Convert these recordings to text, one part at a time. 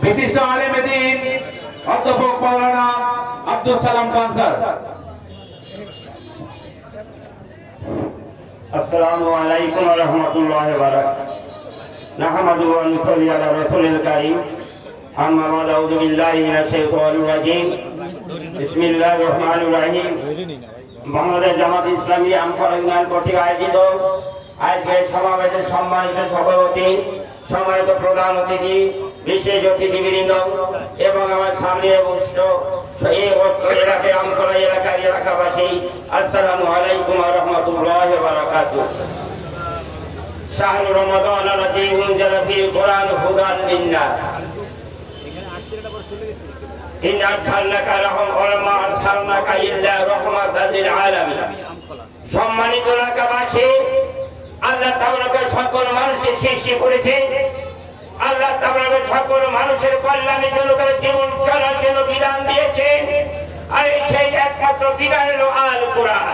বিশিষ্ট আলেমে দ্বীন অধ্যাপক মাওলানা আব্দুল সালাম খান স্যার। আসসালামু আলাইকুম ওয়া রাহমাতুল্লাহি ওয়া বারাকাতুহু। নাহমাদুহু ওয়া নুসাল্লি আলা রাসূলিল কারীম। আম্মা বা'দ, আউযু বিল্লাহি মিনাশ শাইতানির রাজীম। বিসমিল্লাহির রহমানির রহিম। বাংলাদেশ জামাত ইসলামী আমফারা ইউনিয়ন কর্তৃক আয়োজিত আজকের সমাবেশের সম্মানিত সভাপতি, সম্মানিত প্রধান অতিথি, বিশেষ অতিথিবৃন্দ এবং আমার সামনে উপস্থিত এই এলাকায় আমফারা এলাকার এলাকাবাসী, আসসালামু আলাইকুম ওয়া রাহমাতুল্লাহি ওয়া বারাকাতুহু। শাহরু রমাদান আল্লাযী উনজিলা ফীল কুরআন হুদাল লিন-নাস। ইন্না আরসালনাকা ওয়া আরসালনাকা ইল্লা রাহমাতাল লিল আলামিন। সম্মানিত এলাকাবাসী, আল্লাহ তাআলা সকল মানুষকে সৃষ্টি করেছে। আল্লাহ তাআলা সকল মানুষের কল্যাণের জন্য তার জীবন চলার জন্য বিধান দিয়েছে। আর সেই একমাত্র বিধান হলো আল কোরআন।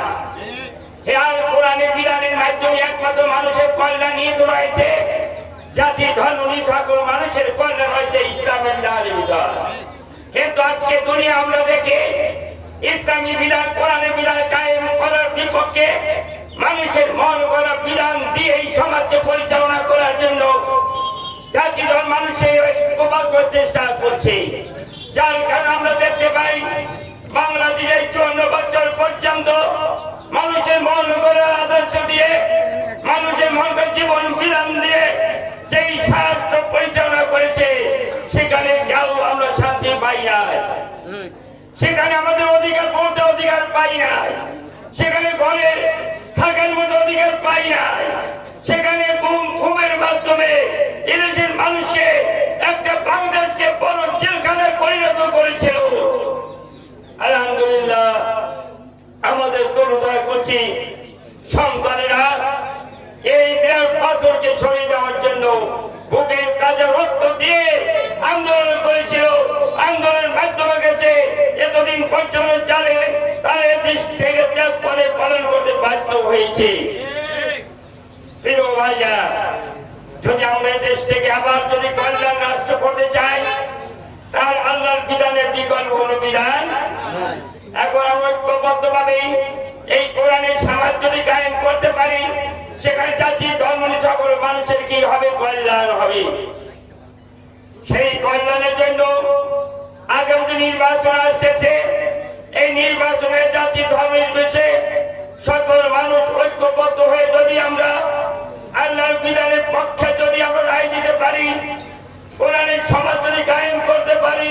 এই আল কোরআনের বিধানের মাধ্যমে একমাত্র মানুষের কল্যাণ নিহিত রয়েছে। জাতি ধর্ম সকল মানুষের কল্যাণ রয়েছে ইসলামের দ্বারে বিধান। কিন্তু আজকে দুনিয়া আমরা দেখি ইসলামী বিধান, কোরআনের বিধান কায়েম করার বিপক্ষে মানুষের মন গড়া বিধান দিয়ে এই সমাজকে পরিচালনা করার জন্য জাতি ধর্ম মানুষের ঐক্যবদ্ধ চেষ্টা করছে। যার কারণে আমরা দেখতে পাই বাংলাদেশে 54 বছর পর্যন্ত মানুষের মন গড়া আদর্শ দিয়ে, মানুষের মন গড়া জীবন বিধান দিয়ে যেই শাস্ত্র পরিচালনা করেছে, সেখানে কেউ আমরা শান্তি পাই না, সেখানে আমাদের অধিকার বলতে অধিকার পাই না, সেখানে ঘরে থাকার মতো অধিকার পাই না, সেখানে ঘুমের মাধ্যমে এদেশের মানুষকে একটা বাংলাদেশকে বড় জেলখানায় পরিণত করেছিল। আলহামদুলিল্লাহ, আমাদের তরুণরা কচি সন্তানেরা এই বিরাট পাথরকে সরিয়ে দেওয়ার জন্য বুকের তাজা রক্ত দিয়ে আন্দোলন করেছিল। আন্দোলনের মাধ্যমে গেছে এতদিন পর্যন্ত জানে তারা দেশ থেকে ত্যাগ করে পালন করতে বাধ্য হয়েছে। প্রিয় ভাইয়া, যদি আমরা এই দেশ থেকে আবার যদি কল্যাণ রাষ্ট্র করতে চাই, তার আল্লাহর বিধানের বিকল্প কোন বিধান। এখন আমরা ঐক্যবদ্ধভাবে এই কোরআনের সমাজ যদি কায়েম করতে পারি, সেখানে জাতি ধর্ম সকল মানুষের কি হবে? কল্যাণ হবে। সেই কল্যাণের জন্য আগামী যে নির্বাচন আসতেছে, এই নির্বাচনে জাতি ধর্ম নির্বিশেষে সকল মানুষ ঐক্যবদ্ধ হয়ে যদি আমরা আল্লাহর বিধানের পক্ষে যদি আমরা রায় দিতে পারি, কোরআনের সমাজ যদি কায়েম করতে পারি,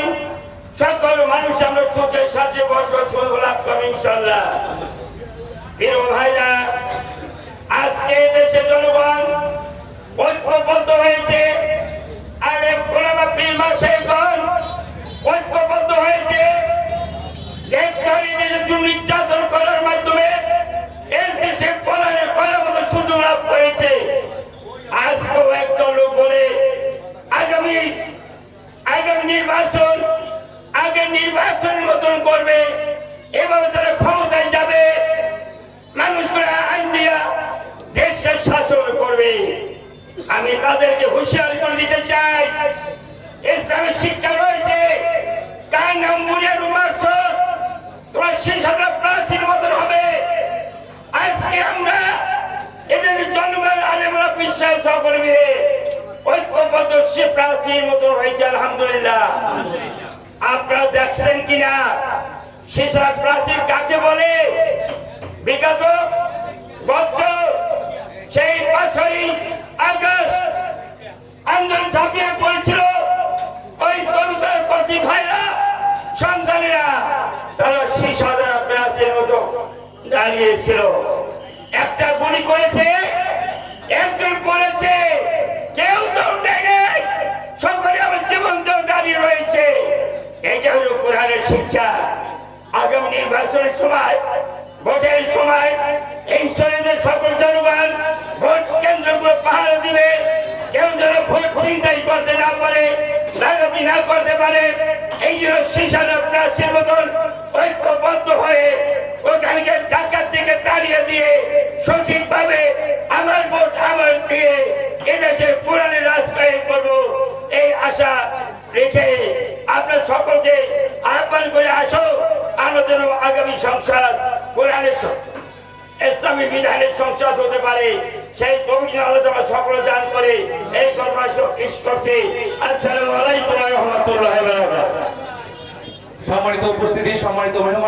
সকল মানুষ আমরা সুখে সাথে বসবাস লাভ করবো ইনশাআল্লাহ। প্রিয় ভাইরা, আজকে দেশে জনগণ ঐক্যবদ্ধ হয়েছে। আগে গোলামা পীর মাশায়েখগণ ঐক্যবদ্ধ হয়েছে। যে দেশে নির্যাতন করার মাধ্যমে এই দেশে পলায়ন করার মতো সুযোগ লাভ করেছে। আজকেও একদল লোক বলে আগামী নির্বাচন আগে নির্বাচনের মতন করবে, এভাবে তারা ক্ষমতায় যাবে, মানুষরা আইন দিয়া দেশকে শাসন করবে। আমি তাদেরকে হুঁশিয়ারি করে দিতে চাই, ইসলামের শিক্ষা রয়েছে, কার নাম বুনিয়াদ মারছস, তোমরা শিশাটা প্রাচীর মতন হবে। আজকে আমরা এদের জন্মের আলেমরা বিশ্বাস করবে ঐক্যবদ্ধ সে প্রাচীর মতন হয়েছে। আলহামদুলিল্লাহ, আপনারা দেখছেন কিনা শিশারা প্রাচীর কাকে বলে? বিগত বছর সেই 5ই আগস্ট আন্দোলন ঝাঁপিয়ে পড়েছিল ওই কবিতার কচি ভাইরা, সন্তানেরা, তারা শিশারা প্রাচীর মতো দাঁড়িয়েছিল। একটা গুলি করেছে, একজন পড়েছে, কেউ দৌড় দেয় নাই, সকলে আমার জীবন দাঁড়িয়ে রয়েছে। এটা হলো কোরআনের শিক্ষা। আগামী নির্বাচনের সময়, ভোটের সময় এই শহীদের সকল জনগণ ভোট কেন্দ্রগুলো পাহারা দিবে। কেউ যেন ভোট ছিনতাই করতে না পারে, রাজনীতি না করতে পারে, এই জন্য শিশারা প্রাচীর মতন ঐক্যবদ্ধ হয়ে ওখানকে ঢাকার দিকে তাড়িয়ে দিয়ে সঠিকভাবে আমার ভোট আমার দিয়ে এদেশের কোরআনের রাজ কায়েম করবো, এই আশা রেখে আপনার সকলকে আহ্বান করে আসো, আমরা যেন আগামী সংসদ কোরআনের ইসলামী বিধানের সংসদ হতে পারে, সেই তৌফিক আল্লাহ তাআলা সকলে দান করে এই কথা শেষ করছি। আসসালামু আলাইকুম ওয়া রাহমাতুল্লাহি ওয়া বারাকাতুহু। সম্মানিত উপস্থিতি, সম্মানিত মেহমান।